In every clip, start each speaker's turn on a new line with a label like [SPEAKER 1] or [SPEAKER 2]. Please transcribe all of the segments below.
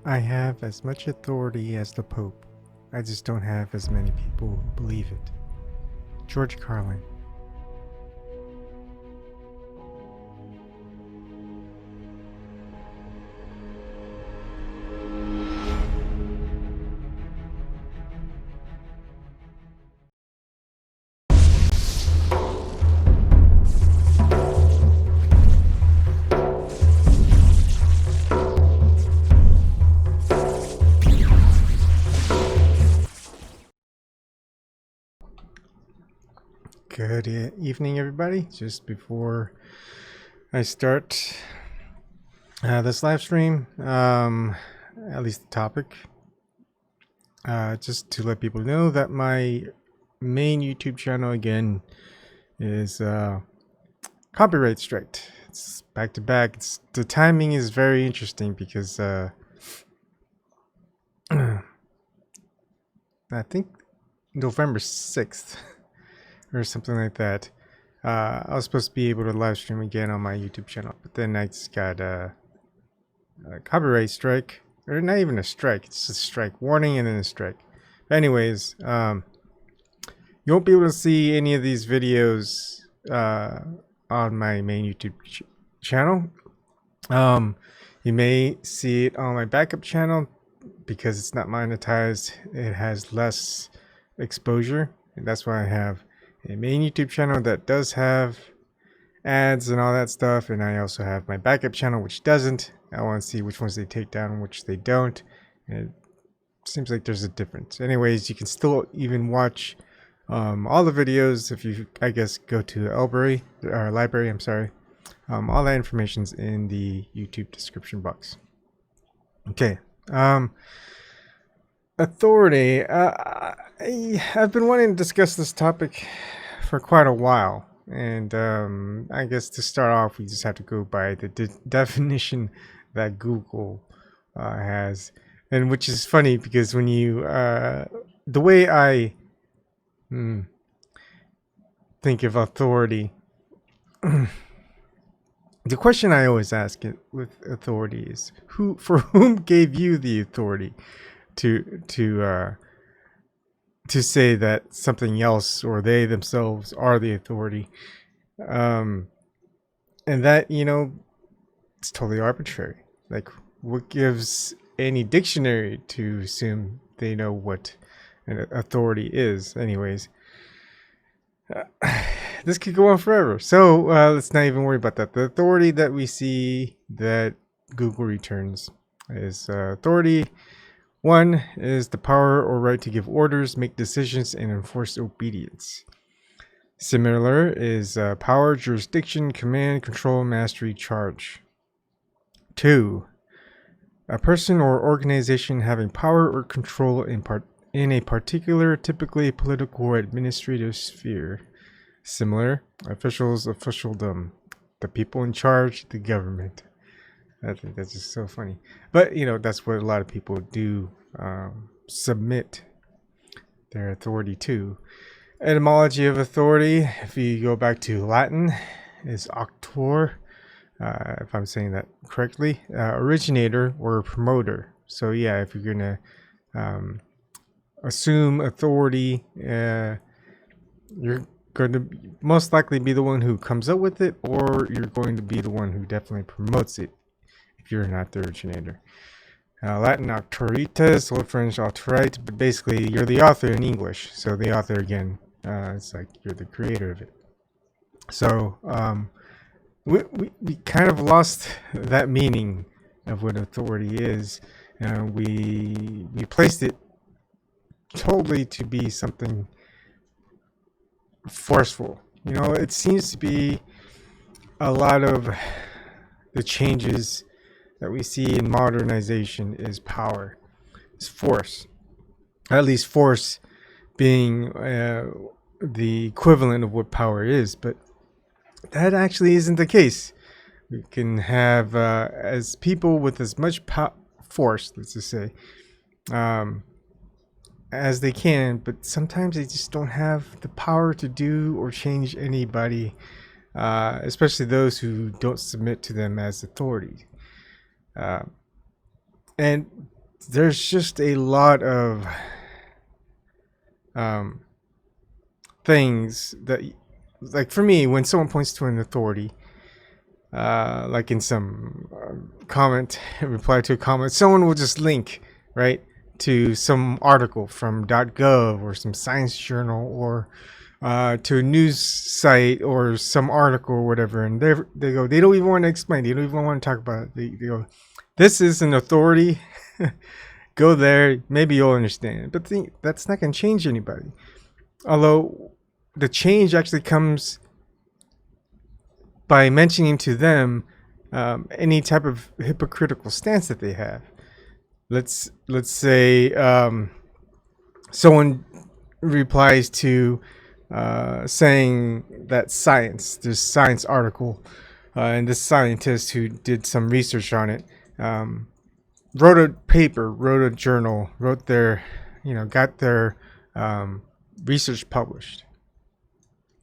[SPEAKER 1] I have as much authority as the Pope. I just don't have as many people who believe it. George Carlin. Good evening, everybody. Just before I start this live stream, at least the topic, just to let people know that my main YouTube channel again is copyright strike. It's back to back. The timing is very interesting because I think November 6th or something like that. I was supposed to be able to live stream again on my YouTube channel, but then I just got a copyright strike, or not even a strike. It's a strike warning and then a strike. But anyways, you won't be able to see any of these videos on my main YouTube channel. You may see it on my backup channel because it's not monetized. It has less exposure, and that's why I have a main YouTube channel that does have ads and all that stuff, and I also have my backup channel which doesn't. I want to see which ones they take down and which they don't, and it seems like there's a difference. Anyways, you can still even watch all the videos if you, I guess, go to LBRY or library. I'm sorry. All that information's in the YouTube description box. Okay. Authority. I've been wanting to discuss this topic for quite a while, and I guess to start off, we just have to go by the definition that Google has, and which is funny because when you the way I think of authority, the question I always ask it with authority is for whom gave you the authority to say that something else or they themselves are the authority, and that, you know, it's totally arbitrary. Like, what gives any dictionary to assume they know what an authority is? Anyways, this could go on forever, so let's not even worry about that. The authority that we see that Google returns is authority. One is the power or right to give orders, make decisions, and enforce obedience. Similar is power, jurisdiction, command, control, mastery, charge. 2. A person or organization having power or control in a particular, typically political or administrative sphere. Similar, officials, officialdom, the people in charge, the government. I think that's just so funny. But, you know, that's what a lot of people do submit their authority to. Etymology of authority, if you go back to Latin, is auctor, if I'm saying that correctly, originator or promoter. So, yeah, if you're going to assume authority, you're going to most likely be the one who comes up with it, or you're going to be the one who definitely promotes it if you're not the originator. Latin auctoritas, Old French autorite, but basically you're the author in English. So the author, again, it's like you're the creator of it. So we kind of lost that meaning of what authority is. We placed it totally to be something forceful. You know, it seems to be a lot of the changes that we see in modernization is power, is force. At least force being the equivalent of what power is, but that actually isn't the case. We can have as people with as much force, let's just say, as they can, but sometimes they just don't have the power to do or change anybody, especially those who don't submit to them as authority. And there's just a lot of things that, like for me, when someone points to an authority, like in some comment, reply to a comment, someone will just link, right, to some article from .gov or some science journal, or to a news site or some article or whatever, and they go, they don't even want to explain, they don't even want to talk about it. They go, this is an authority. Go there, maybe you'll understand. But that's not going to change anybody. Although the change actually comes by mentioning to them any type of hypocritical stance that they have. Let's say someone replies to saying that this science article, and this scientist who did some research on it, wrote a paper, wrote a journal, got their research published.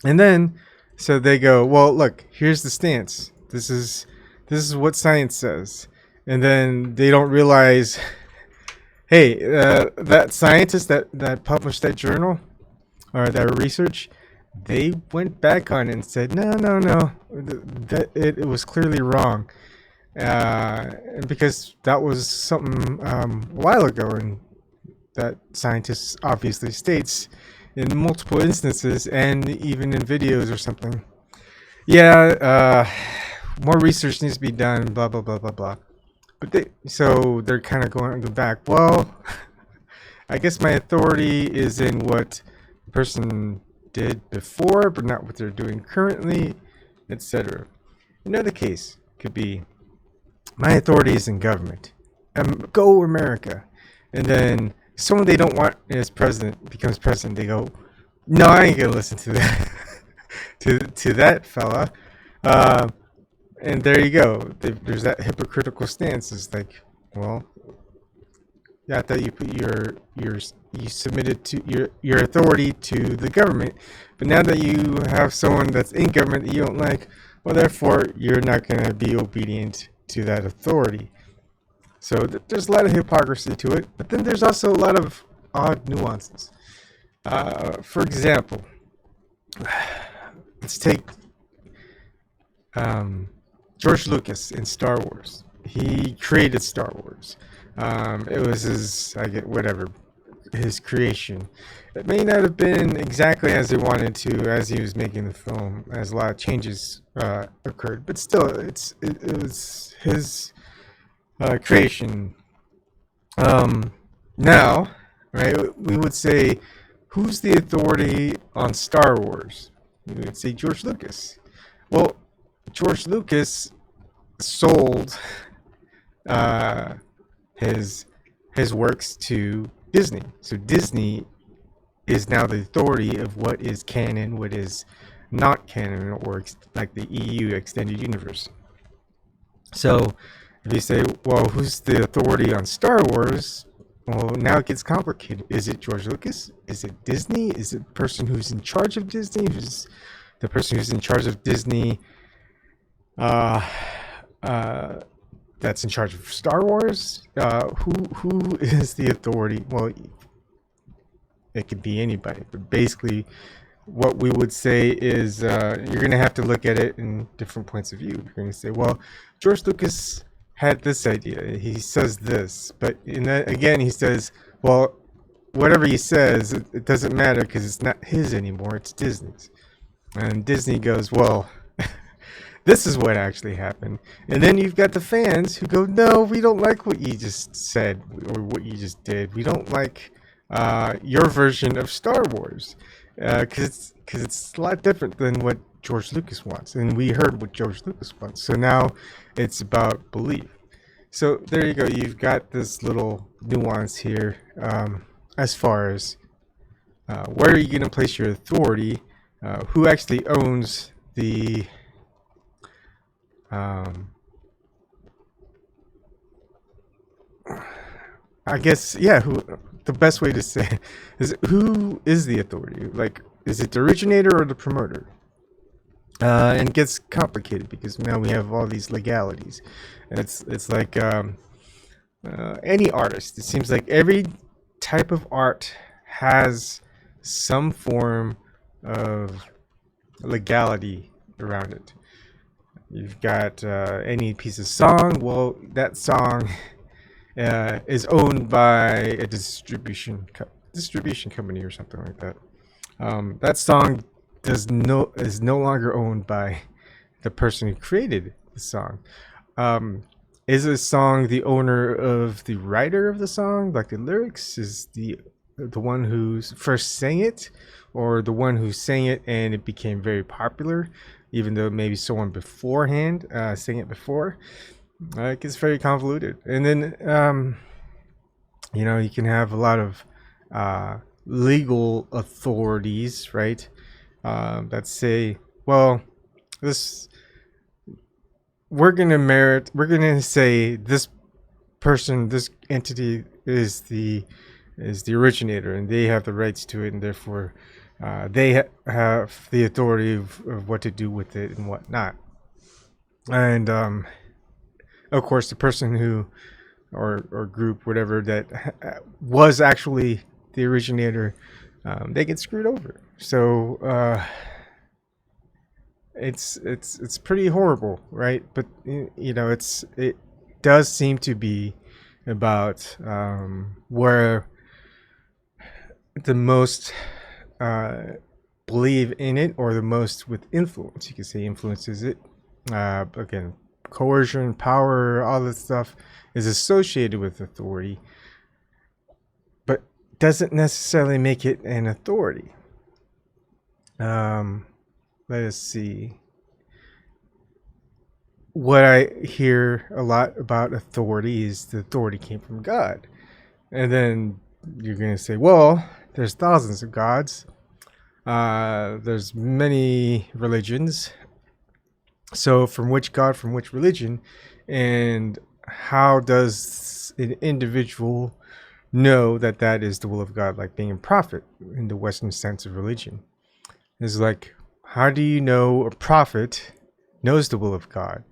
[SPEAKER 1] And then, so they go, well, look, here's the stance. This is what science says. And then they don't realize, hey, that scientist that published that journal or that research, they went back on it and said, no, that it was clearly wrong. Because that was something a while ago, and that scientist obviously states in multiple instances and even in videos or something, more research needs to be done, blah blah blah blah blah. But they're kind of going back, well, I guess my authority is in what the person did before, but not what they're doing currently, etc. Another case could be, my authority is in government. Go America. And then someone they don't want as president becomes president. They go, no, I ain't gonna listen to that, to that fella. And there you go. There's that hypocritical stance. It's like, well, yeah, I thought you put you submitted to your authority to the government, but now that you have someone that's in government that you don't like, well, therefore you're not gonna be obedient to that authority. So there's a lot of hypocrisy to it, but then there's also a lot of odd nuances. For example, let's take George Lucas in Star Wars. He created Star Wars. It was his creation. It may not have been exactly as he wanted to as he was making the film, as a lot of changes occurred, but still, it was his creation. Now, right, we would say, who's the authority on Star Wars? We would say George Lucas. Well, George Lucas sold his works to Disney. So Disney is now the authority of what is canon, what is not canon, or like the EU extended universe. So if you say, well, who's the authority on Star Wars? Well, now it gets complicated. Is it George Lucas? Is it Disney? Is it the person who's in charge of Disney? Who's the person who's in charge of Disney? That's in charge of Star Wars. Who is the authority? Well, it could be anybody, but basically, what we would say is you're going to have to look at it in different points of view. You're going to say, well, George Lucas had this idea. He says this, but again, he says, well, whatever he says, it doesn't matter because it's not his anymore. It's Disney's. And Disney goes, well, this is what actually happened. And then you've got the fans who go, no, we don't like what you just said or what you just did. We don't like your version of Star Wars because it's a lot different than what George Lucas wants. And we heard what George Lucas wants. So now it's about belief. So there you go. You've got this little nuance here as far as where are you going to place your authority? Who actually owns the I guess, yeah, the best way to say it is, who is the authority? Like, is it the originator or the promoter? And it gets complicated because now we have all these legalities. And it's like any artist. It seems like every type of art has some form of legality around it. You've got any piece of song. Well, that song is owned by a distribution company or something like that. That song is no longer owned by the person who created the song. Is a song the owner of the writer of the song, like the lyrics? Is the one who first sang it, or the one who sang it and it became very popular, even though maybe someone beforehand sang it before? It gets very convoluted. And then you can have a lot of legal authorities, right? That say, well, we're gonna say this person, this entity is the originator, and they have the rights to it, and therefore they have the authority of what to do with it and whatnot. And of course, the person who or group, whatever, that was actually the originator, they get screwed over. So it's pretty horrible, right? But it does seem to be about where the most believe in it, or the most with influence. You could say influence is it. Again, coercion, power, all this stuff is associated with authority, but doesn't necessarily make it an authority. Let us see. What I hear a lot about authority is the authority came from God. And then you're going to say, well, there's thousands of gods. There's many religions. So from which God, from which religion? And how does an individual know that that is the will of God, like being a prophet in the Western sense of religion? It's like, how do you know a prophet knows the will of God?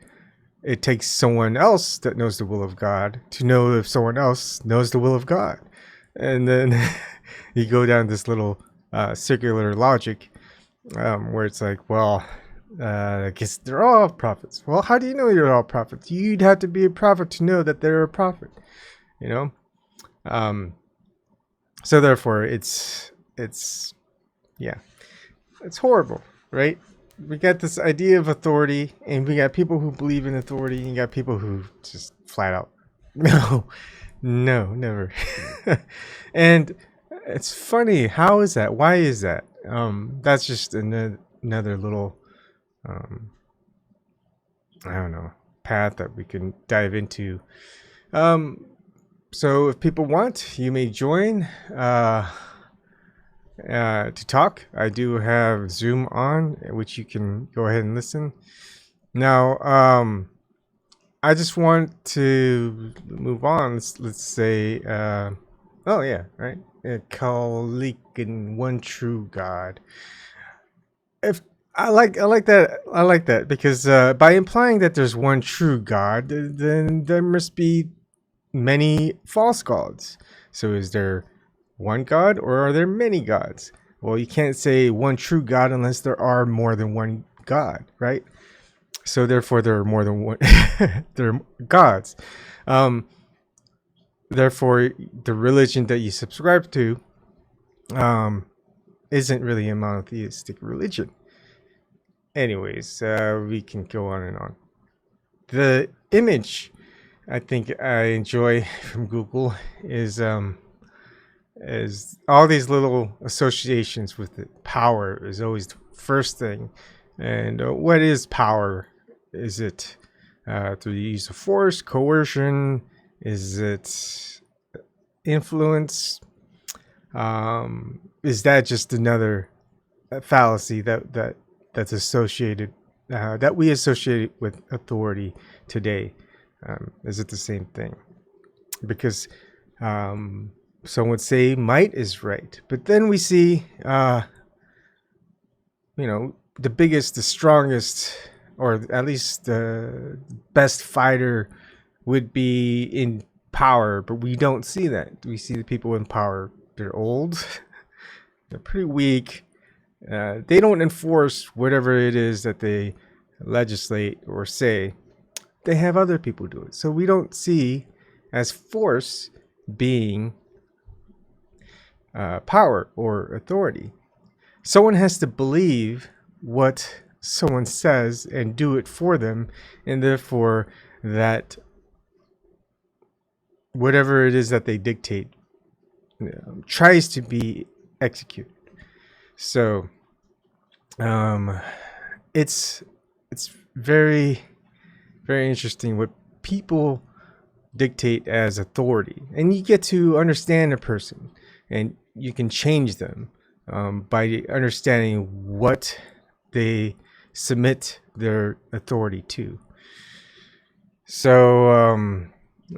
[SPEAKER 1] It takes someone else that knows the will of God to know if someone else knows the will of God. And then you go down this little circular logic where it's like, well, I guess they're all prophets. Well, how do you know you're all prophets? You'd have to be a prophet to know that they're a prophet, So therefore, it's horrible, right? We got this idea of authority, and we got people who believe in authority, and you got people who just flat out, no, never. And it's funny. How is that? Why is that? That's just another little, I don't know, path that we can dive into. So if people want, you may join to talk. I do have Zoom on, which you can go ahead and listen. Now, I just want to move on. Let's say, oh yeah, right. Carlin, one true God. If I like that because by implying that there's one true God, then there must be many false gods. So is there one God, or are there many gods? Well, you can't say one true God unless there are more than one God, right? So therefore there are more than one there are gods. Therefore the religion that you subscribe to isn't really a monotheistic religion. Anyways, we can go on and on. The image I think I enjoy from Google is all these little associations with it. Power is always the first thing. And what is power? Is it through the use of force, coercion? Is it influence? Is that just another fallacy that's associated, that we associate with authority today? Is it the same thing? Because some would say might is right, but then we see, the biggest, the strongest, or at least the best fighter would be in power, but we don't see that. We see the people in power, they're old, they're pretty weak. They don't enforce whatever it is that they legislate or say. They have other people do it. So we don't see as force being power or authority. Someone has to believe what someone says and do it for them, and therefore that whatever it is that they dictate tries to be executed. So it's very, very interesting what people dictate as authority, and you get to understand a person, and you can change them by understanding what they submit their authority to. So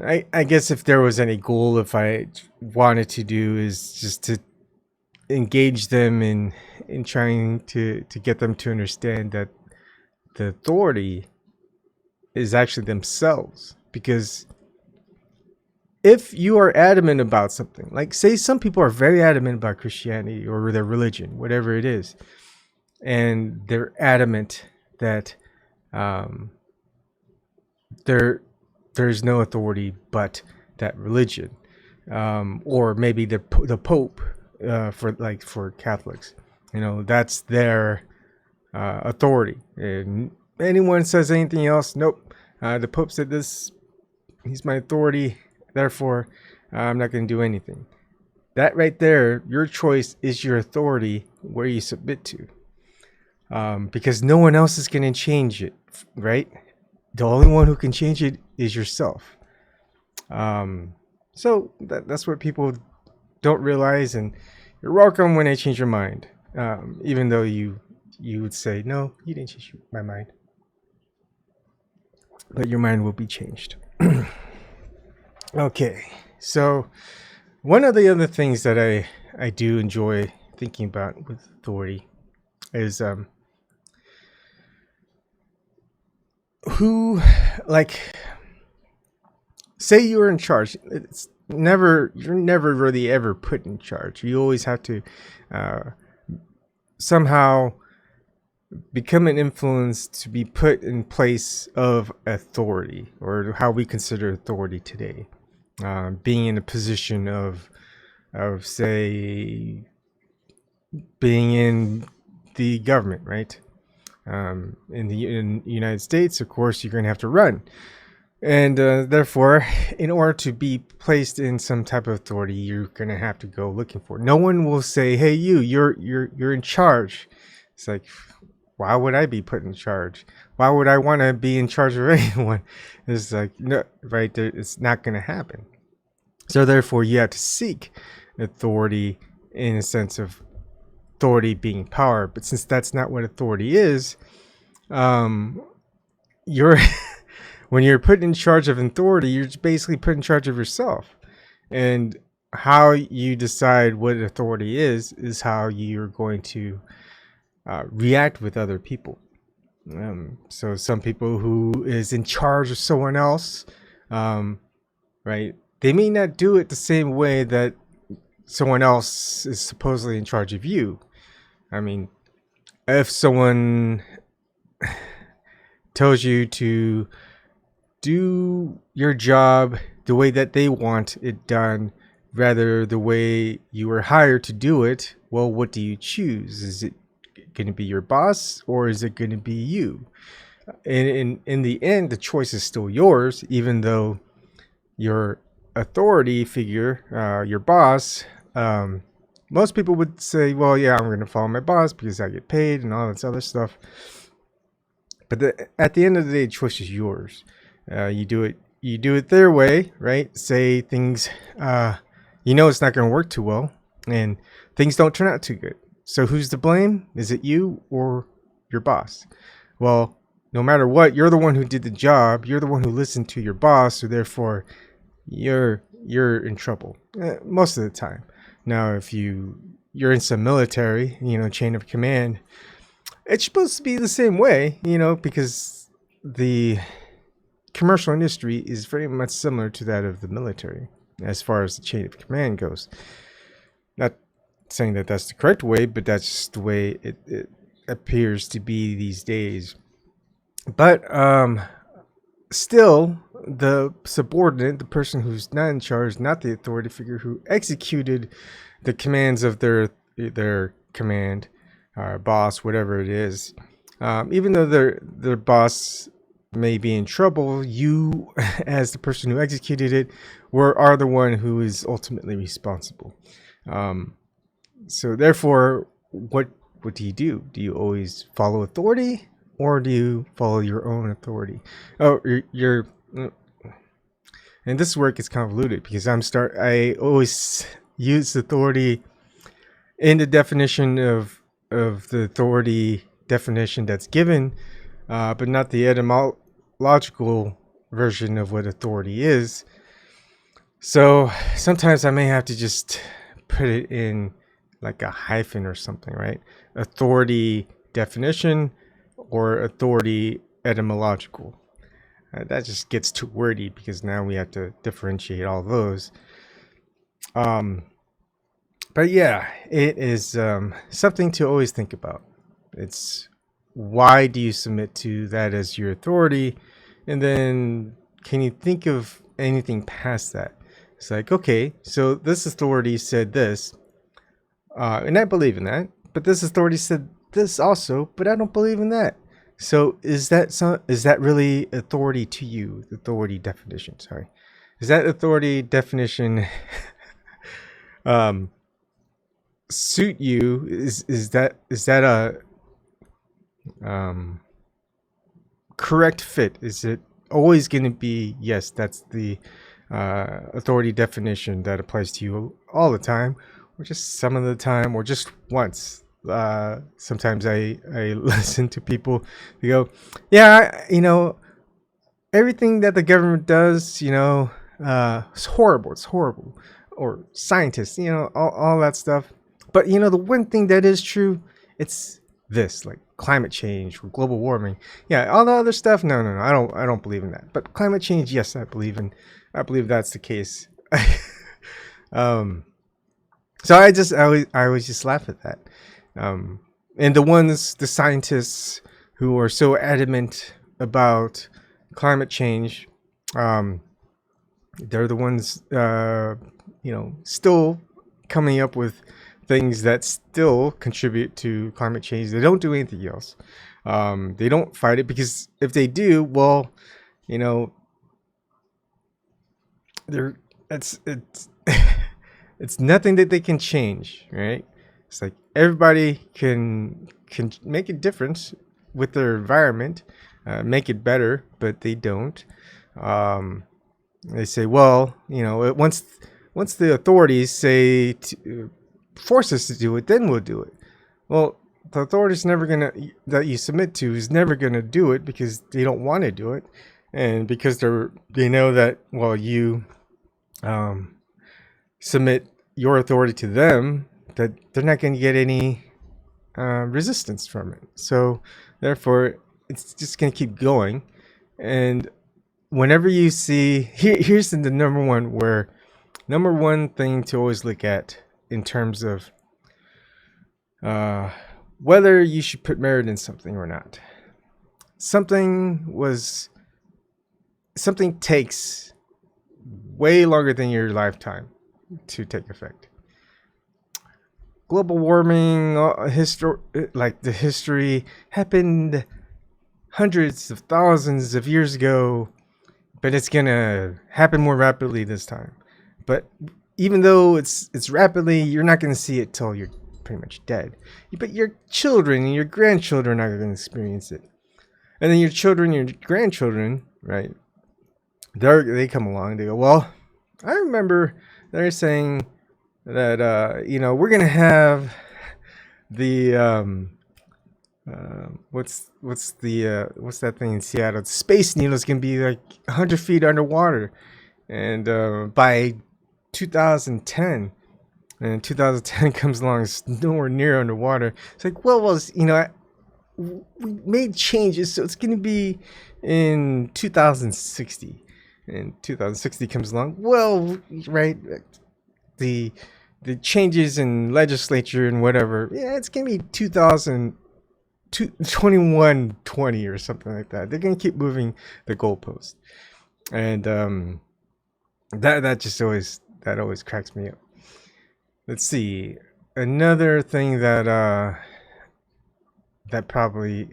[SPEAKER 1] I guess if there was any goal, if I wanted to do, is just to engage them in trying to get them to understand that the authority is actually themselves. Because if you are adamant about something, like say some people are very adamant about Christianity or their religion, whatever it is, and they're adamant that there's no authority but that religion, or maybe the Pope, for Catholics, that's their authority, and anyone says anything else, nope, the Pope said this, he's my authority, therefore I'm not going to do anything. That right there, your choice is your authority, where you submit to, because no one else is going to change it, right? The only one who can change it is yourself. So that's what people don't realize, and you're welcome when I change your mind, even though you would say, no, you didn't change my mind, but your mind will be changed. Okay, so one of the other things that I do enjoy thinking about with authority is who, like, say you're in charge. You're never really ever put in charge. You always have to somehow become an influence to be put in place of authority, or how we consider authority today. Being in a position of say being in the government, right? In the United States, of course, you're going to have to run, and therefore, in order to be placed in some type of authority, you're going to have to go looking for it. No one will say, "Hey, you're in charge." It's like, why would I be put in charge? Why would I want to be in charge of anyone? It's like, no, right there, it's not going to happen. So therefore, you have to seek authority in a sense of authority being power. But since that's not what authority is, you're when you're put in charge of authority, you're basically put in charge of yourself. And how you decide what authority is how you're going to react with other people. So some people who is in charge of someone else, right? They may not do it the same way that someone else is supposedly in charge of you. I mean, if someone tells you to do your job the way that they want it done, rather the way you were hired to do it, well, what do you choose? Is it going to be your boss, or is it going to be you? And in the end, the choice is still yours, even though your authority figure, your boss, most people would say, well, yeah, I'm going to follow my boss because I get paid and all this other stuff. But at the end of the day, the choice is yours. You do it their way, right? Say things, it's not going to work too well, and things don't turn out too good. So who's to blame? Is it you or your boss? Well, no matter what, you're the one who did the job. You're the one who listened to your boss, so therefore you're in trouble most of the time. Now, if you're in some military, chain of command, it's supposed to be the same way, because the commercial industry is very much similar to that of the military as far as the chain of command goes. Not saying that that's the correct way, but that's just the way it appears to be these days. But still, the subordinate, the person who's not in charge, not the authority figure who executed the commands of their command, boss, whatever it is, even though their boss may be in trouble, you, as the person who executed it, are the one who is ultimately responsible. So therefore, what do you do? Do you always follow authority, or do you follow your own authority? Oh, and this work is convoluted because I always use authority in the definition of the authority definition that's given, but not the etymological version of what authority is. So sometimes I may have to just put it in like a hyphen or something, right? Authority definition or authority etymological. That just gets too wordy because now we have to differentiate all those. But yeah, it is something to always think about. It's why do you submit to that as your authority? And then can you think of anything past that? It's like, okay, so this authority said this, and I believe in that, but this authority said this also, but I don't believe in that. So is that really authority to you? The authority definition, sorry. Is that authority definition suit you? Is that a correct fit? Is it always going to be, yes, that's the authority definition that applies to you all the time, or just some of the time, or just once? Sometimes I listen to people, they go, yeah, everything that the government does, it's horrible, or scientists, all that stuff. But the one thing that is true, it's this, like climate change or global warming. Yeah, all the other stuff, no, I don't believe in that. But climate change, yes, I believe that's the case. So I always just laugh at that. And the scientists who are so adamant about climate change, they're the ones, still coming up with things that still contribute to climate change. They don't do anything else. They don't fight it, because if they do, well, it's nothing that they can change, right? It's like everybody can make a difference with their environment, make it better, but they don't. They say, well, once the authorities say force us to do it, then we'll do it. Well, the authorities that you submit to is never gonna do it, because they don't want to do it, and because they know that, well, you submit your authority to them, that they're not going to get any resistance from it. So therefore, it's just going to keep going. And whenever you see, here's the number one thing to always look at in terms of whether you should put merit in something or not. Something takes way longer than your lifetime to take effect. Global warming, the history happened hundreds of thousands of years ago, but it's gonna happen more rapidly this time. But even though it's rapidly, you're not gonna see it till you're pretty much dead. But your children and your grandchildren are gonna experience it, and then your children, your grandchildren, right? They come along. They go, well, I remember they're saying that we're gonna have the what's that thing in Seattle? The Space Needle is gonna be like 100 feet underwater, and by 2010, and 2010 comes along, it's nowhere near underwater. It's like, well, we made changes, so it's going to be in 2060. And 2060 comes along. Well, right, the changes in legislature and whatever. Yeah, it's going to be 2120 or something like that. They're going to keep moving the goalpost, and that always cracks me up. Let's see, another thing that that probably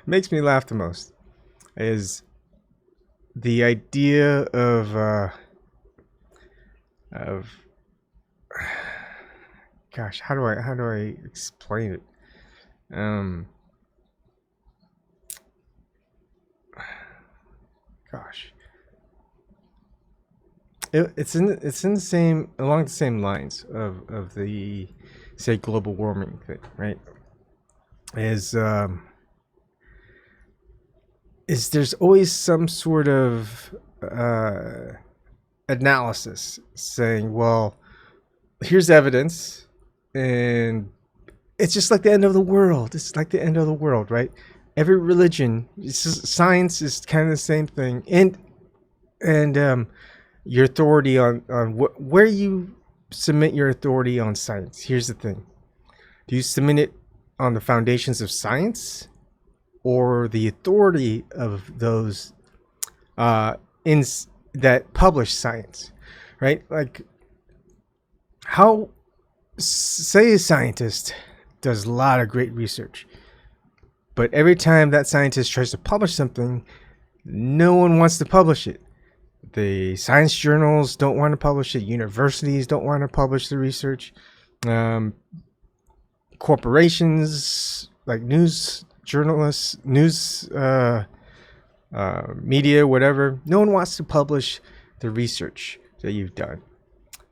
[SPEAKER 1] makes me laugh the most is the idea of gosh, how do I explain it? Gosh, it's in the same, along the same lines of the, say, global warming thing, right? Is there's always some sort of analysis saying, well, here's evidence, and it's just like the end of the world. It's like the end of the world, right? Every religion, science is kind of the same thing, and your authority on where you submit your authority on science. Here's the thing: do you submit it on the foundations of science, or the authority of those that publish science, right? Like, how, say a scientist does a lot of great research, but every time that scientist tries to publish something, no one wants to publish it. The science journals don't want to publish it. Universities don't want to publish the research. Corporations, like news journalists, news media, whatever, no one wants to publish the research that you've done.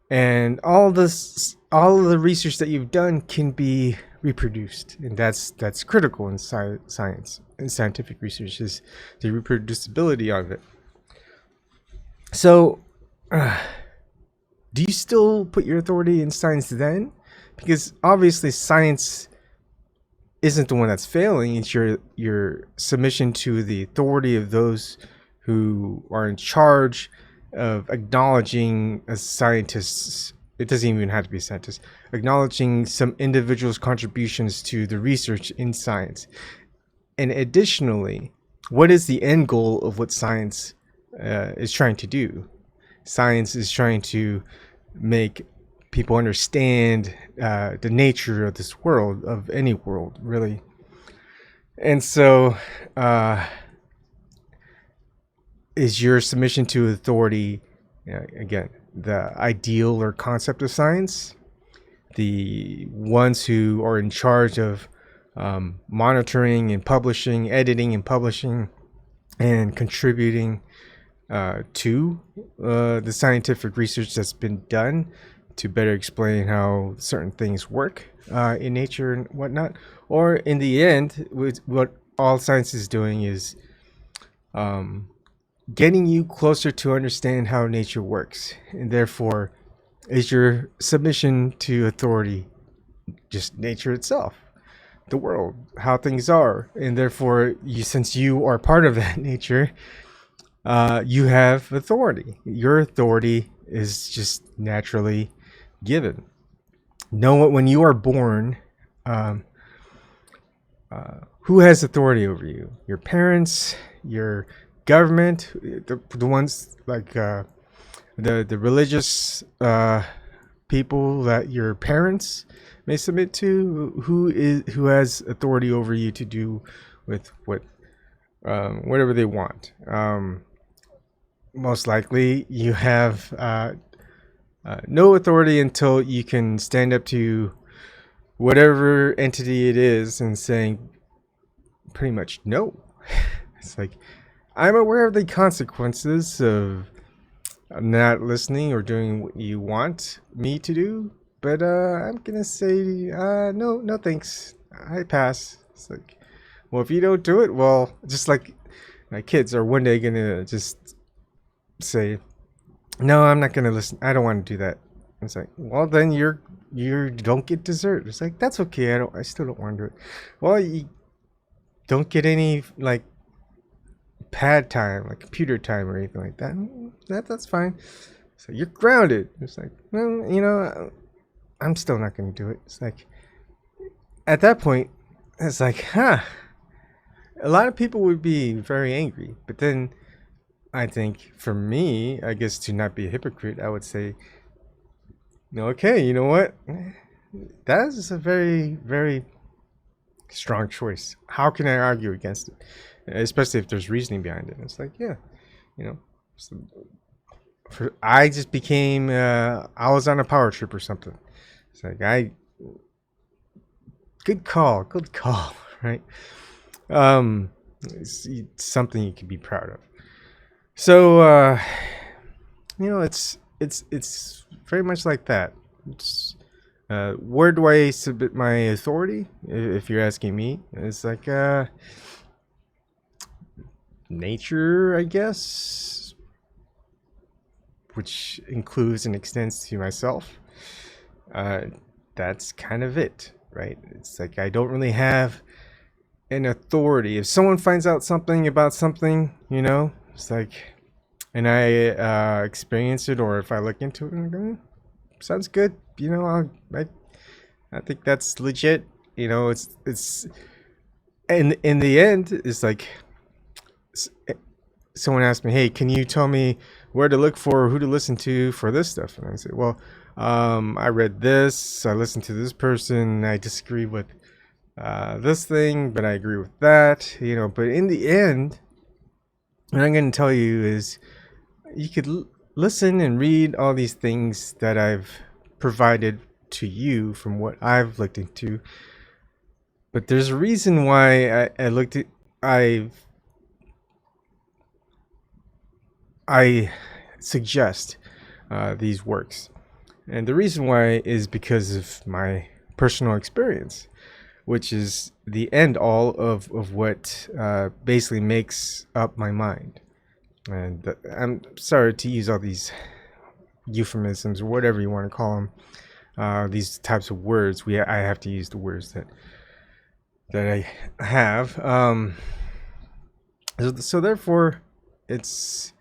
[SPEAKER 1] And all of the research that you've done can be reproduced, and that's critical in science and scientific research, is the reproducibility of it. So, do you still put your authority in science then? Because obviously science isn't the one that's failing. It's your submission to the authority of those who are in charge of acknowledging as scientists. It doesn't even have to be scientists, acknowledging some individuals' contributions to the research in science. And additionally, what is the end goal of what science is trying to do? Science is trying to make people understand the nature of this world, of any world, really. And so, is your submission to authority, again, the ideal or concept of science? The ones who are in charge of monitoring and publishing, editing and publishing, and contributing to the scientific research that's been done to better explain how certain things work in nature and whatnot? Or in the end, what all science is doing is getting you closer to understand how nature works, and therefore is your submission to authority just nature itself, the world, how things are, and therefore since you are part of that nature, you have authority. Your authority is just naturally given. Know when you are born, who has authority over you? Your parents, your government, the ones like the religious people that your parents may submit to. Who has authority over you to do with whatever they want? Most likely, you have no authority until you can stand up to whatever entity it is and saying pretty much no. It's like, I'm aware of the consequences of not listening or doing what you want me to do, but I'm gonna say no thanks, I pass. It's like, well, if you don't do it, well, just like my kids are one day gonna just say, no, I'm not gonna listen, I don't want to do that. It's like, well, then you don't get dessert. It's like, that's okay. I still don't want to do it. Well, you don't get any like pad time, like computer time or anything like that. That's fine. So you're grounded. It's like, well, I'm still not going to do it. It's like, at that point, it's like, a lot of people would be very angry. But then I think for me, I guess to not be a hypocrite, I would say, okay, you know what? That is a very, very strong choice. How can I argue against it? Especially if there's reasoning behind it. It's like, yeah, so I just became, I was on a power trip or something. It's like, good call, right? It's something you can be proud of. So, it's very much like that. It's, where do I submit my authority? If you're asking me, it's like nature, I guess, which includes and extends to myself. That's kind of it, right? It's like I don't really have an authority. If someone finds out something about something, it's like, and I experience it, or if I look into it, and go, sounds good. I think that's legit. It's and in the end, it's like someone asked me, "Hey, can you tell me where to look for, who to listen to for this stuff?" And I said, "Well, I read this, I listened to this person, I disagree with this thing, but I agree with that." But in the end, what I'm going to tell you is, you could listen and read all these things that I've provided to you from what I've looked into. But there's a reason why I suggest these works. And the reason why is because of my personal experience, which is the end all of what basically makes up my mind. And I'm sorry to use all these euphemisms or whatever you want to call them, these types of words. I have to use the words that I have. So therefore, it's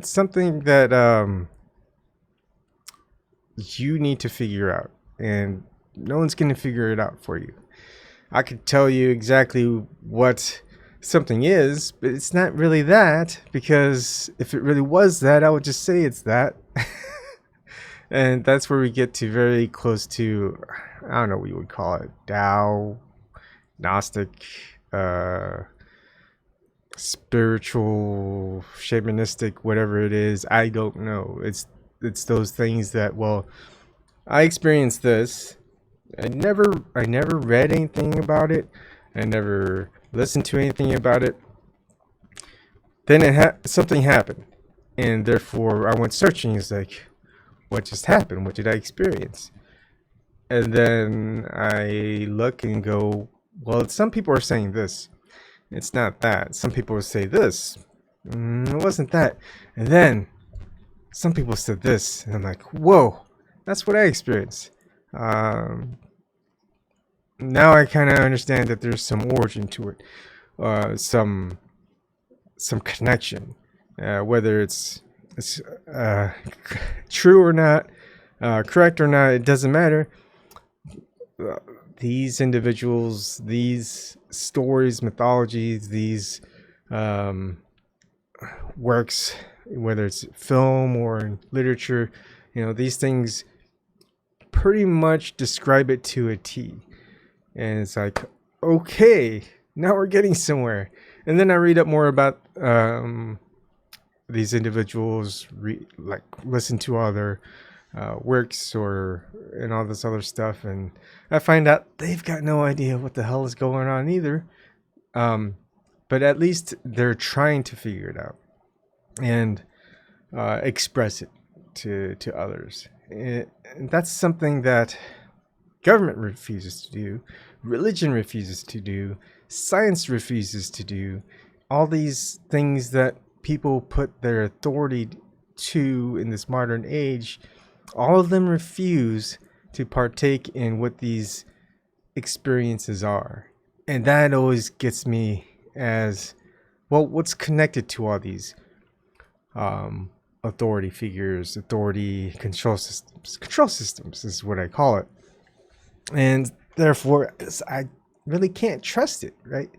[SPEAKER 1] something that you need to figure out, and no one's going to figure it out for you. I could tell you exactly what something is, but it's not really that, because if it really was that, I would just say it's that. And that's where we get to very close to, I don't know what you would call it, Tao, Gnostic, spiritual, shamanistic, whatever it is. I don't know. It's those things that, well, I experienced this. I never read anything about it. I never listened to anything about it. Then something happened, and therefore I went searching. It's like, what just happened? What did I experience? And then I look and go, well, some people are saying this. It's not that. Some people say this. It wasn't that. And then some people said this, and I'm like, whoa, that's what I experienced. Now I kind of understand that there's some origin to it, some connection, whether it's true or not, correct or not, it doesn't matter. These individuals, these stories, mythologies, these works, whether it's film or in literature, these things pretty much describe it to a T. And it's like, okay, now we're getting somewhere. And then I read up more about these individuals, listen to all their works and all this other stuff, and I find out they've got no idea what the hell is going on either. But at least they're trying to figure it out and express it to others. And that's something that government refuses to do, religion refuses to do, science refuses to do. All these things that people put their authority to in this modern age, all of them refuse to partake in what these experiences are. And that always gets me as, well, what's connected to all these authority figures, authority control systems? Control systems is what I call it. And therefore, I really can't trust it, right?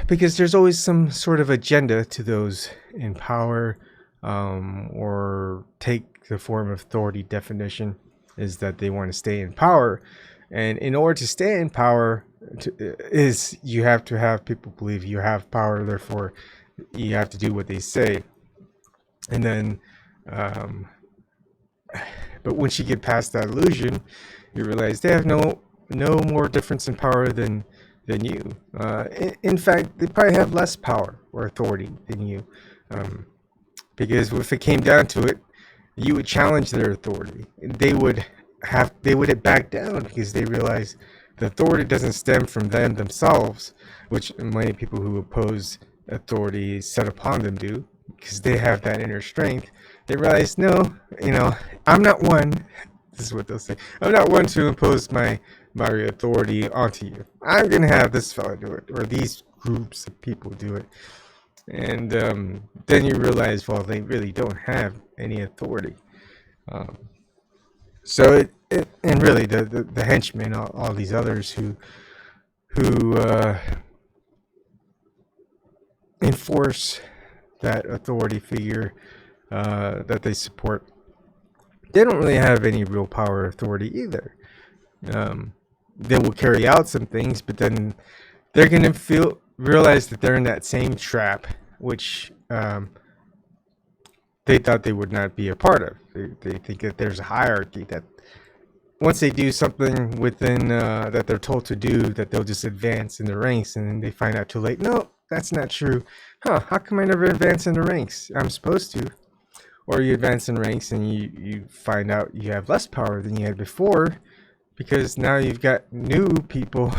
[SPEAKER 1] Because there's always some sort of agenda to those in power, or take the form of authority definition is that they want to stay in power. And in order to stay in power, you have to have people believe you have power, therefore you have to do what they say. And then, but once you get past that illusion, you realize they have no more difference in power than you. In fact, they probably have less power or authority than you, because if it came down to it, you would challenge their authority. They would back down because they realize the authority doesn't stem from them themselves, which many people who oppose authority set upon them do, because they have that inner strength. They realize, no, I'm not one. This is what they'll say. I'm not one to impose my authority onto you. I'm gonna have this fella do it, or these groups of people do it. And then you realize, well, they really don't have any authority. So it and really the henchmen, all these others who enforce that authority figure that they support, they don't really have any real power or authority either. They will carry out some things, but then they're going to realize that they're in that same trap, which they thought they would not be a part of. They think that there's a hierarchy, that once they do something within that they're told to do, that they'll just advance in the ranks, and then they find out too late, no, that's not true. How come I never advance in the ranks? I'm supposed to. Or you advance in ranks and you find out you have less power than you had before, because now you've got new people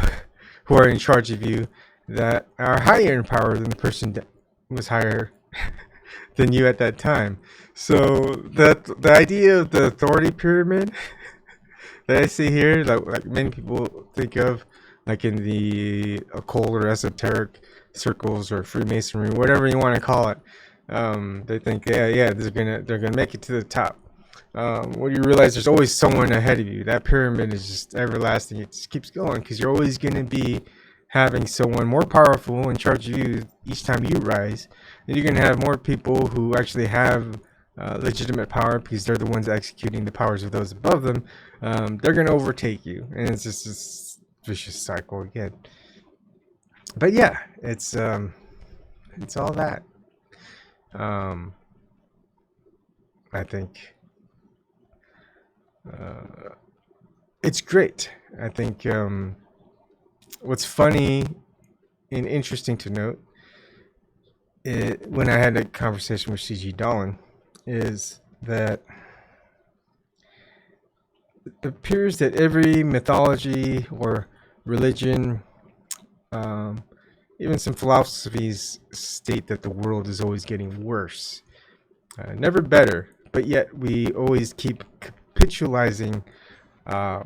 [SPEAKER 1] who are in charge of you that are higher in power than the person that was higher than you at that time. So the idea of the authority pyramid that I see here, like many people think of, like in the occult or esoteric circles or Freemasonry, whatever you want to call it, they think, yeah, they're gonna make it to the top. When you realize there's always someone ahead of you, that pyramid is just everlasting. It just keeps going, because you're always gonna be having someone more powerful in charge of you each time you rise, and you're gonna have more people who actually have legitimate power, because they're the ones executing the powers of those above them. They're gonna overtake you, and it's just this vicious cycle again. But yeah, it's all that. I think it's great. I think what's funny and interesting to note, when I had a conversation with C.G. Dolan, is that it appears that every mythology or religion, even some philosophies, state that the world is always getting worse, never better, but yet we always keep capitalizing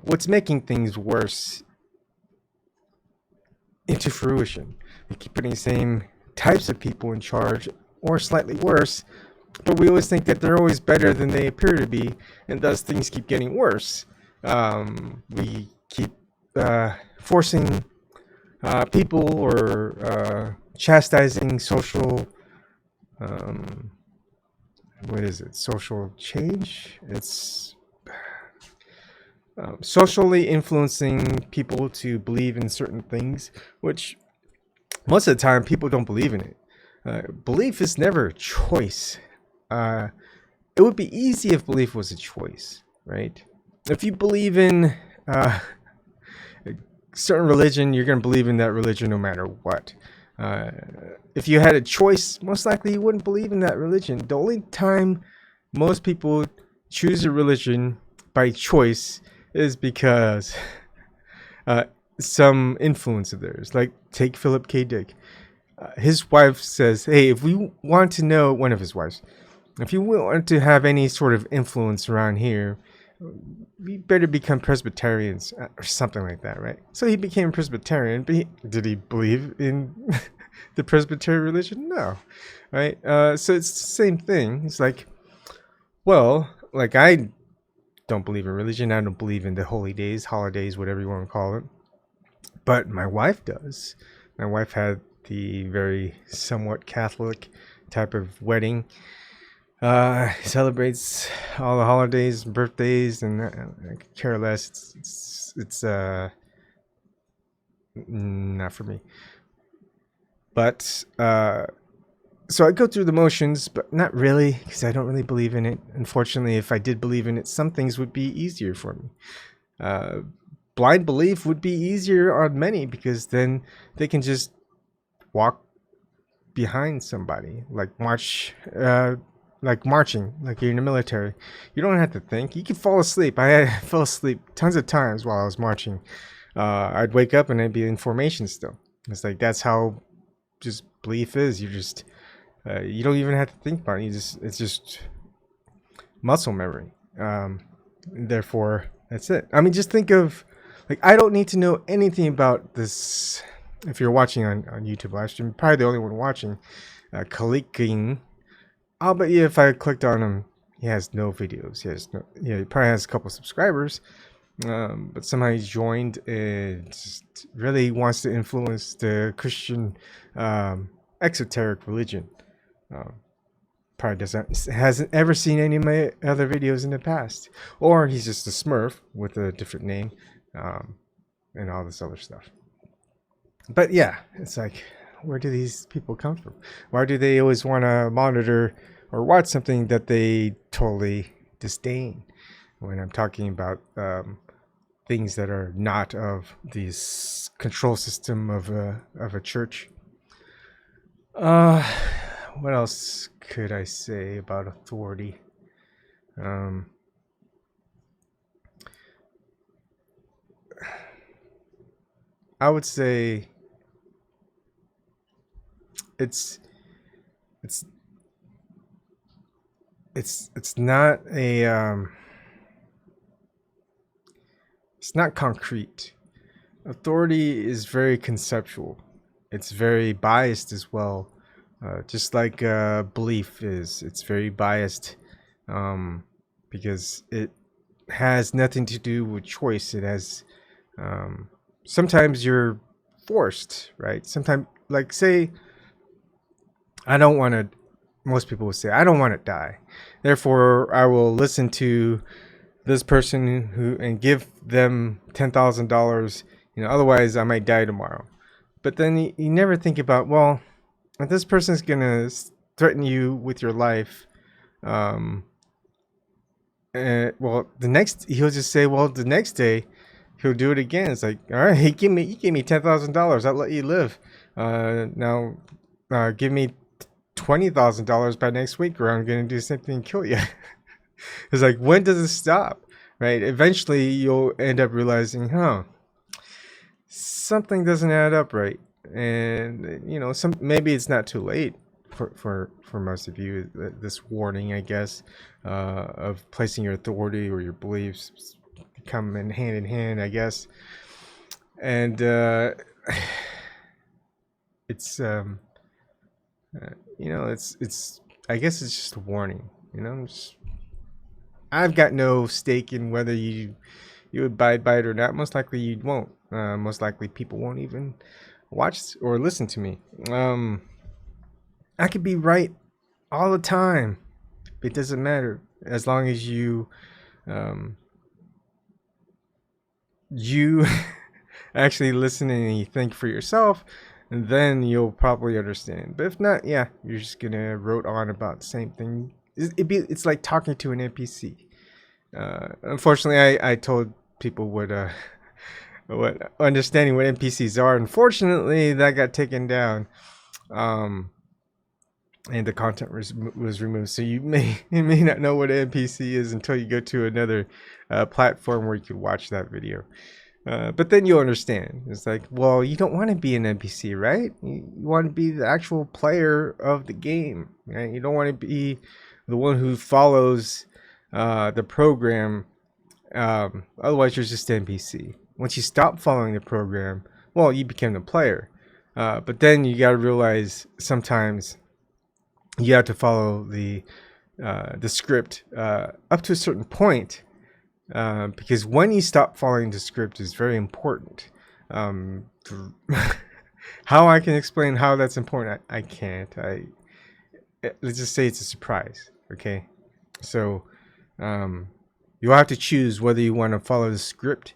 [SPEAKER 1] what's making things worse into fruition. We keep putting the same types of people in charge, or slightly worse, but we always think that they're always better than they appear to be, and thus things keep getting worse. We keep forcing people, or chastising social social change. It's socially influencing people to believe in certain things, which most of the time people don't believe in it. Belief is never a choice. It would be easy if belief was a choice, right? If you believe in a certain religion, you're going to believe in that religion no matter what. If you had a choice, most likely you wouldn't believe in that religion. The only time most people choose a religion by choice is because some influence of theirs. Like, take Philip K. Dick. His wife says, hey, if we want to know, one of his wives, if you want to have any sort of influence around here, you better become Presbyterians or something like that, right? So he became Presbyterian, but did he believe in the Presbyterian religion? No, right? So it's the same thing. It's like, well, like I don't believe in religion. I don't believe in the holy days, holidays, whatever you want to call it. But my wife does. My wife had the very somewhat Catholic type of wedding. Celebrates all the holidays, birthdays, and I could care less. It's not for me. But so I go through the motions, but not really, because I don't really believe in it. Unfortunately, if I did believe in it, some things would be easier for me. Blind belief would be easier on many, because then they can just walk behind somebody, like marching, like you're in the military. You don't have to think. You can fall asleep. I fell asleep tons of times while I was marching. I'd wake up and I'd be in formation still. It's like, that's how just belief is. You just you don't even have to think about it. It's just muscle memory. Therefore, that's it. I mean, just think of, like, I don't need to know anything about this. If you're watching on YouTube live stream, probably the only one watching, Carlin. I'll bet you if I clicked on him, he has no videos. He probably has a couple subscribers, but somehow he's joined and just really wants to influence the Christian exoteric religion. Probably hasn't ever seen any of my other videos in the past, or he's just a Smurf with a different name, and all this other stuff. But yeah, it's like, where do these people come from? Why do they always want to monitor or watch something that they totally disdain? When I'm talking about things that are not of this control system of a church. What else could I say about authority? I would say it's not a it's not concrete. Authority is very conceptual. It's very biased as well, just like belief is. It's very biased because it has nothing to do with choice. It has sometimes you're forced, right? Sometimes, like, say, most people will say, I don't want to die. Therefore, I will listen to this person and give them $10,000. Otherwise I might die tomorrow. But then you never think about, well, if this person's going to threaten you with your life, he'll just say, well, the next day he'll do it again. It's like, all right, he gave me $10,000. I'll let you live. Now give me $20,000 by next week, or I'm going to do something and kill you. It's like, when does it stop? Right? Eventually you'll end up realizing, something doesn't add up right. And maybe it's not too late for most of you, this warning, I guess, of placing your authority or your beliefs come in hand, I guess. And it's it's I guess it's just a warning. I've got no stake in whether you abide by it or not. Most likely you won't. Most likely people won't even watch or listen to me. I could be right all the time. It doesn't matter, as long as you actually listen and you think for yourself, and then you'll probably understand. But if not, you're just gonna rote on about the same thing. It's like talking to an NPC. Unfortunately, I told people what understanding what NPCs are. Unfortunately, that got taken down, and the content was removed. So you may not know what an NPC is until you go to another platform where you could watch that video. But then you'll understand. It's like, well, you don't want to be an NPC, right? You want to be the actual player of the game, right? You don't want to be the one who follows the program. Otherwise, you're just an NPC. Once you stop following the program, well, you become the player. But then you got to realize sometimes you have to follow the script up to a certain point, because when you stop following the script is very important. How I can explain how that's important, I can't. Let's just say it's a surprise. Okay, so you'll have to choose whether you want to follow the script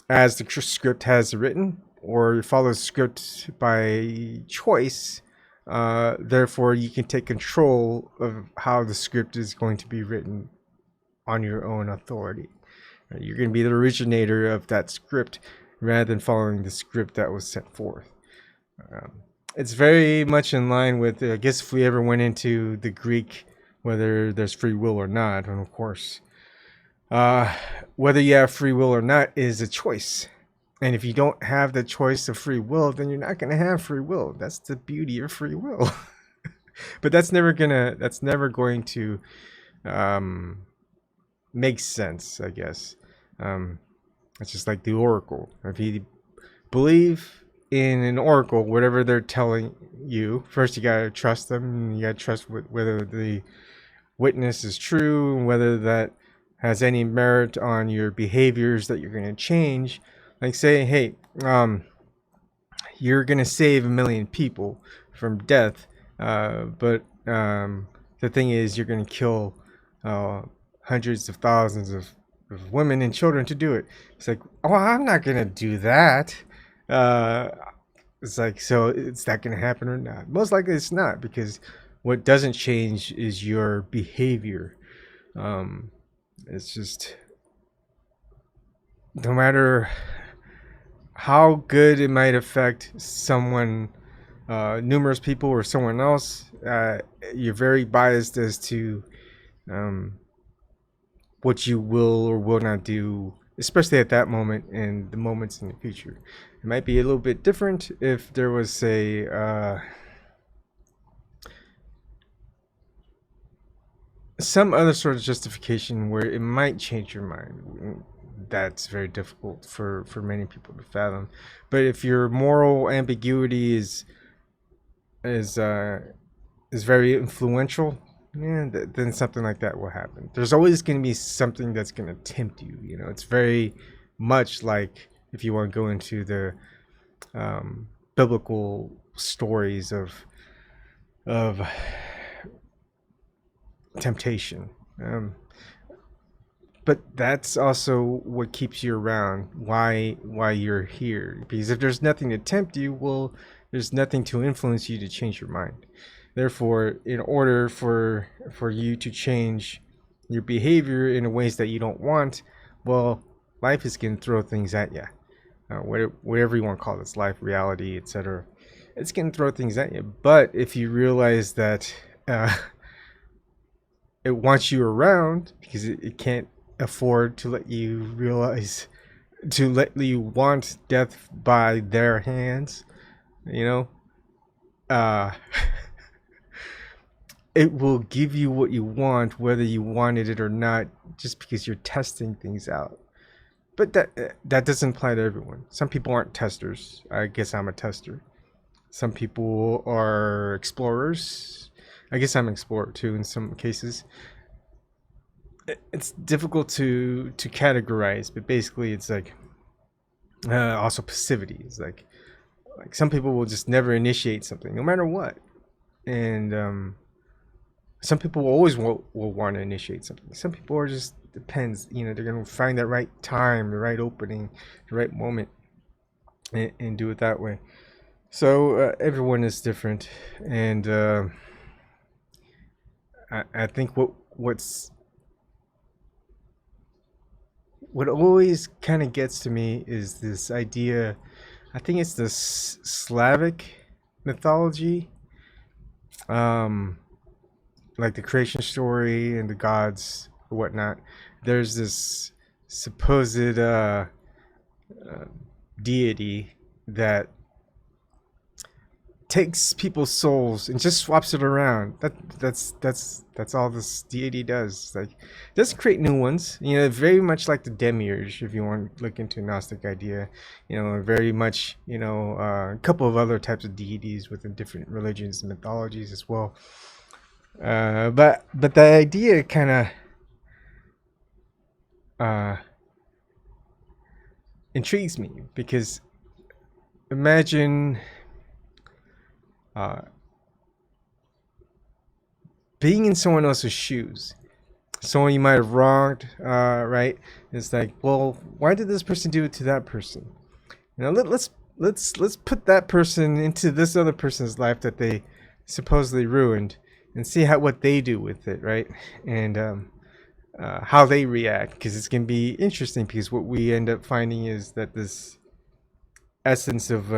[SPEAKER 1] as the script has written, or follow the script by choice. Therefore, you can take control of how the script is going to be written on your own authority. You're going to be the originator of that script rather than following the script that was sent forth. It's very much in line with, I guess, if we ever went into the Greek, whether there's free will or not, and of course, whether you have free will or not is a choice. And if you don't have the choice of free will, then you're not going to have free will. That's the beauty of free will. But that's never going to make sense, I guess. It's just like the oracle. If you believe in an oracle, whatever they're telling you, first you gotta trust them, and you gotta trust whether the witness is true, and whether that has any merit on your behaviors that you're gonna change. Like say, hey, you're gonna save 1 million people from death, but the thing is, you're gonna kill hundreds of thousands of women and children to do it. It's like, oh, I'm not gonna do that. It's like, so is that gonna happen or not? Most likely it's not, because what doesn't change is your behavior. It's just, no matter how good it might affect someone, numerous people or someone else, you're very biased as to what you will or will not do, especially at that moment and the moments in the future. It might be a little bit different if there was, say, some other sort of justification where it might change your mind. That's very difficult for many people to fathom. But if your moral ambiguity is very influential, yeah, then something like that will happen. There's always going to be something that's going to tempt you. You know, it's very much like if you want to go into the biblical stories of temptation. But that's also what keeps you around, why you're here. Because if there's nothing to tempt you, well, there's nothing to influence you to change your mind. Therefore, in order for you to change your behavior in ways that you don't want, well, life is going to throw things at you. Whatever you want to call this, life, reality, etc. It's going to throw things at you. But if you realize that it wants you around because it can't afford to let you want death by their hands, you know, it will give you what you want, whether you wanted it or not, just because you're testing things out. But that doesn't apply to everyone. Some people aren't testers. I guess I'm a tester. Some people are explorers. I guess I'm an explorer too in some cases. It's difficult to categorize, but basically it's like also passivity. It's like some people will just never initiate something, no matter what, and some people always will want to initiate something. Some people are just, depends, you know, they're going to find that right time, the right opening, the right moment, and do it that way. So everyone is different, and I think what always kind of gets to me is this idea. I think it's the Slavic mythology, like the creation story and the gods or whatnot. There's this supposed deity that takes people's souls and just swaps it around. That's all this deity does. Like, it doesn't create new ones. You know, very much like the demiurge, if you want to look into a Gnostic idea. You know, very much, you know, a couple of other types of deities within different religions and mythologies as well. But the idea kind of intrigues me, because imagine being in someone else's shoes, someone you might have wronged, right? It's like, well, why did this person do it to that person? You know, let's put that person into this other person's life that they supposedly ruined, and see what they do with it, right? And how they react, because it's gonna be interesting. Because what we end up finding is that this essence of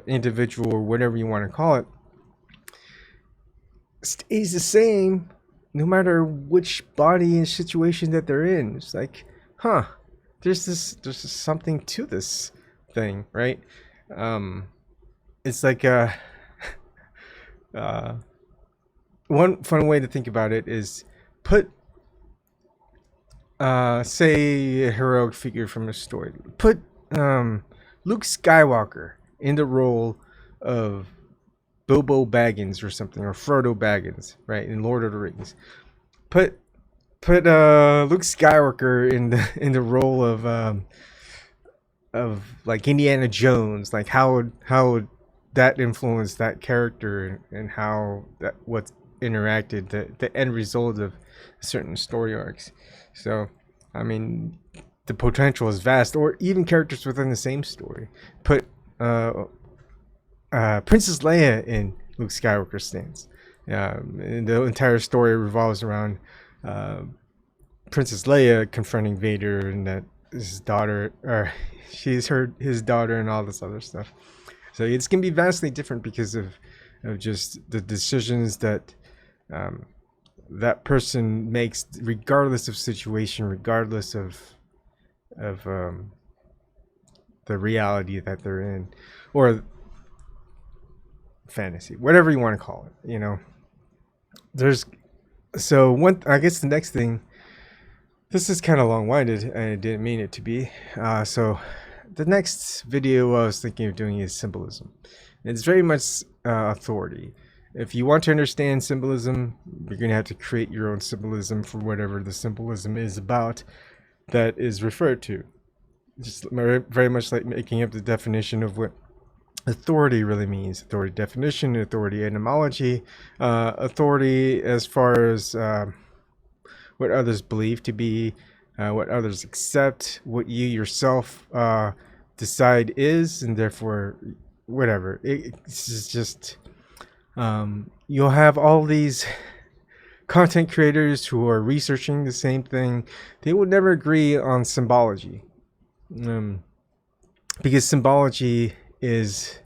[SPEAKER 1] individual, or whatever you want to call it, stays the same no matter which body and situation that they're in. It's like, there's something to this thing, right? It's like one fun way to think about it is put say a heroic figure from a story. Put Luke Skywalker in the role of Bilbo Baggins or something, or Frodo Baggins, right, in Lord of the Rings. Put Luke Skywalker in the role of like Indiana Jones. Like, how would that influence that character, and how that what's interacted, the end result of certain story arcs. So, I mean, the potential is vast. Or even characters within the same story. Put Princess Leia in Luke Skywalker's stance. And the entire story revolves around Princess Leia confronting Vader, and that his daughter, or she's his daughter, and all this other stuff. So it's gonna be vastly different because of just the decisions that that person makes, regardless of situation, regardless of the reality that they're in, or fantasy, whatever you want to call it. You know, I guess the next thing, this is kind of long-winded, and I didn't mean it to be. So the next video I was thinking of doing is symbolism. It's very much authority. If you want to understand symbolism, you're going to have to create your own symbolism for whatever the symbolism is about that is referred to. Just very much like making up the definition of what authority really means. Authority definition, authority etymology, authority as far as what others believe to be, what others accept, what you yourself decide is, and therefore whatever. It's just you'll have all these content creators who are researching the same thing. They would never agree on symbology, because symbology is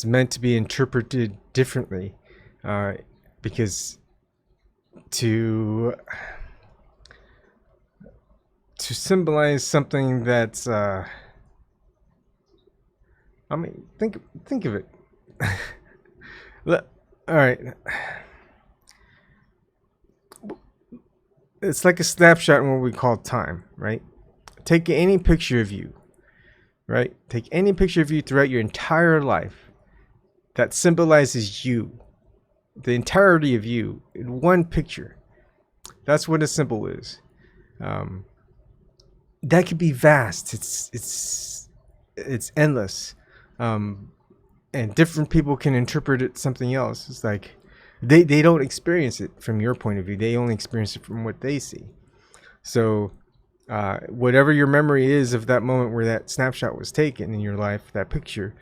[SPEAKER 1] meant to be interpreted differently, because to symbolize something that's I mean, think of it. All right, it's like a snapshot in what we call time, right? Take any picture of you, right? Take any picture of you throughout your entire life that symbolizes you, the entirety of you, in one picture. That's what a symbol is. That could be vast. It's endless, and different people can interpret it something else. It's like they don't experience it from your point of view. They only experience it from what they see. So whatever your memory is of that moment where that snapshot was taken in your life, that picture,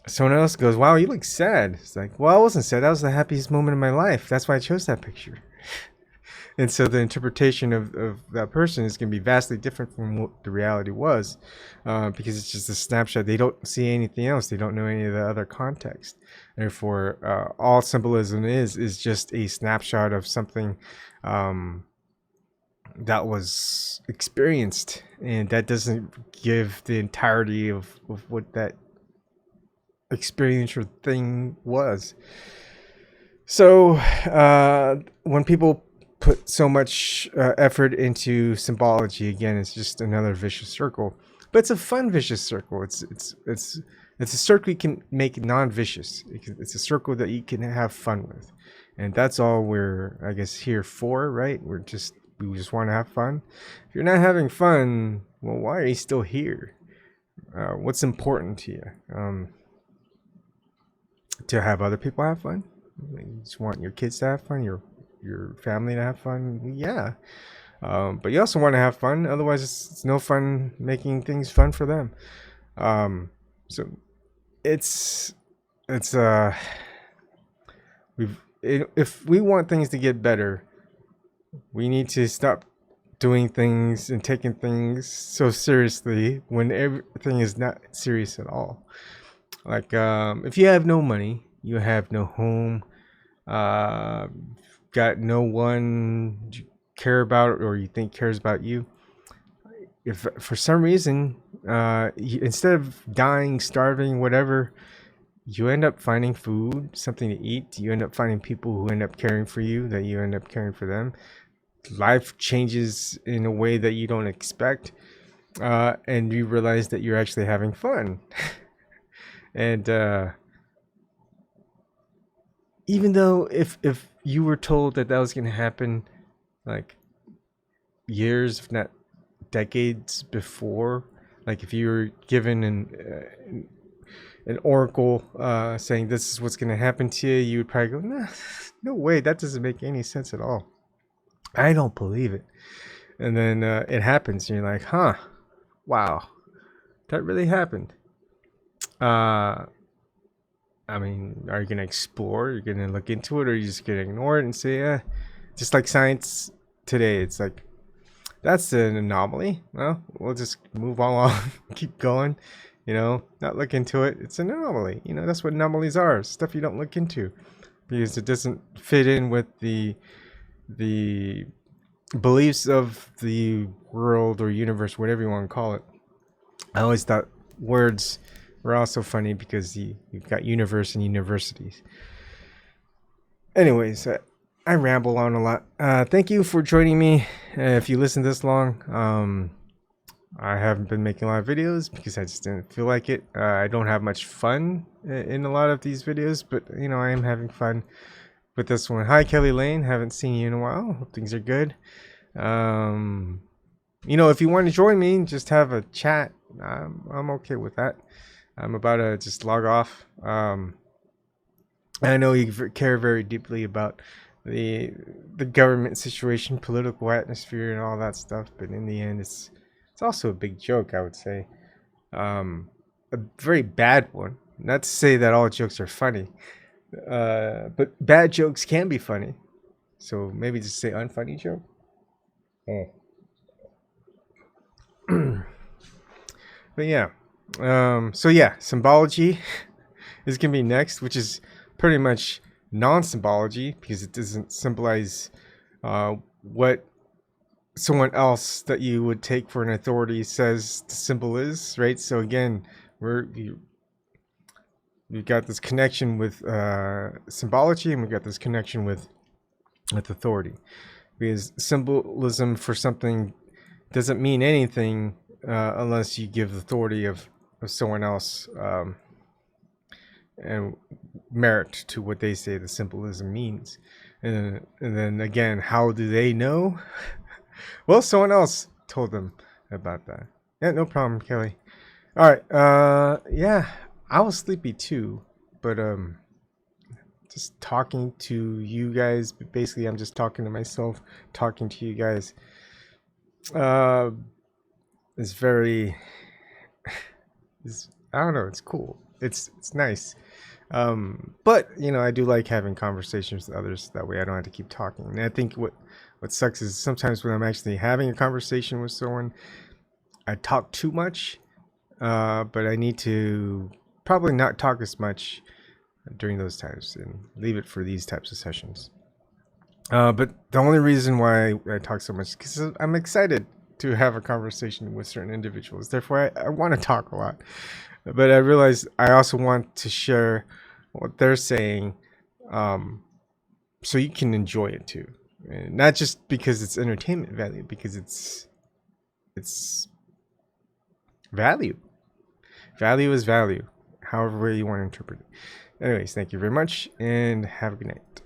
[SPEAKER 1] someone else goes, wow, you look sad. It's like, well, I wasn't sad. That was the happiest moment of my life. That's why I chose that picture. And so the interpretation of that person is going to be vastly different from what the reality was, because it's just a snapshot. They don't see anything else. They don't know any of the other context. Therefore, all symbolism is just a snapshot of something that was experienced, and that doesn't give the entirety of what that experiential thing was. So when people put so much effort into symbology, again, it's just another vicious circle. But it's a fun vicious circle. It's a circle you can make non-vicious. It's a circle that you can have fun with, and that's all we're, I guess, here for, right? We just want to have fun. If you're not having fun, well, why are you still here? What's important to you? To have other people have fun? You just want your kids to have fun, your family to have fun? Yeah. But you also want to have fun. Otherwise, it's no fun making things fun for them. So it's if we want things to get better, we need to stop doing things and taking things so seriously when everything is not serious at all. Like if you have no money, you have no home, got no one you care about or you think cares about you. If for some reason, instead of dying, starving, whatever, you end up finding food, something to eat. You end up finding people who end up caring for you, that you end up caring for them. Life changes in a way that you don't expect, and you realize that you're actually having fun. And even though if you were told that was going to happen like years, if not decades before, like if you were given an oracle saying this is what's going to happen to you, you would probably go, nah, no way, that doesn't make any sense at all. I don't believe it. And then it happens and you're like, huh, wow, that really happened. I mean, are you going to explore? Are you going to look into it? Or are you just going to ignore it and say, just like science today, it's like, that's an anomaly. Well, we'll just move along, keep going, not look into it. It's an anomaly. That's what anomalies are. Stuff you don't look into because it doesn't fit in with the beliefs of the world or universe, whatever you want to call it. I always thought words were also funny because you've got universe and universities. Anyways, I ramble on a lot. Thank you for joining me. If you listened this long, I haven't been making a lot of videos because I just didn't feel like it. I don't have much fun in a lot of these videos, but I am having fun with this one. Hi, Kelly Lane. Haven't seen you in a while. Hope things are good. If you want to join me, just have a chat. I'm okay with that. I'm about to just log off. I know you care very deeply about the government situation, political atmosphere, and all that stuff, but in the end, it's also a big joke, I would say. A very bad one. Not to say that all jokes are funny, but bad jokes can be funny. So maybe just say unfunny joke. But yeah. Symbology is going to be next, which is pretty much non-symbology because it doesn't symbolize what someone else that you would take for an authority says the symbol is, right? So again, we've got this connection with symbology, and we've got this connection with authority, because symbolism for something doesn't mean anything unless you give authority of someone else and merit to what they say the symbolism means. And then again, how do they know? Well, someone else told them about that. Yeah, no problem, Kelly. All right. Yeah, I was sleepy too, but just talking to you guys. Basically, I'm just talking to myself, talking to you guys. It's very. I don't know. It's cool. It's nice. But I do like having conversations with others. That way, I don't have to keep talking. And I think what sucks is sometimes when I'm actually having a conversation with someone, I talk too much. But I need to probably not talk as much during those times and leave it for these types of sessions. But the only reason why I talk so much is because I'm excited to have a conversation with certain individuals. Therefore, I want to talk a lot. But I realized I also want to share what they're saying, so you can enjoy it too, and not just because it's entertainment value, because it's value. Value is value, however way you want to interpret it. Anyways, thank you very much, and have a good night.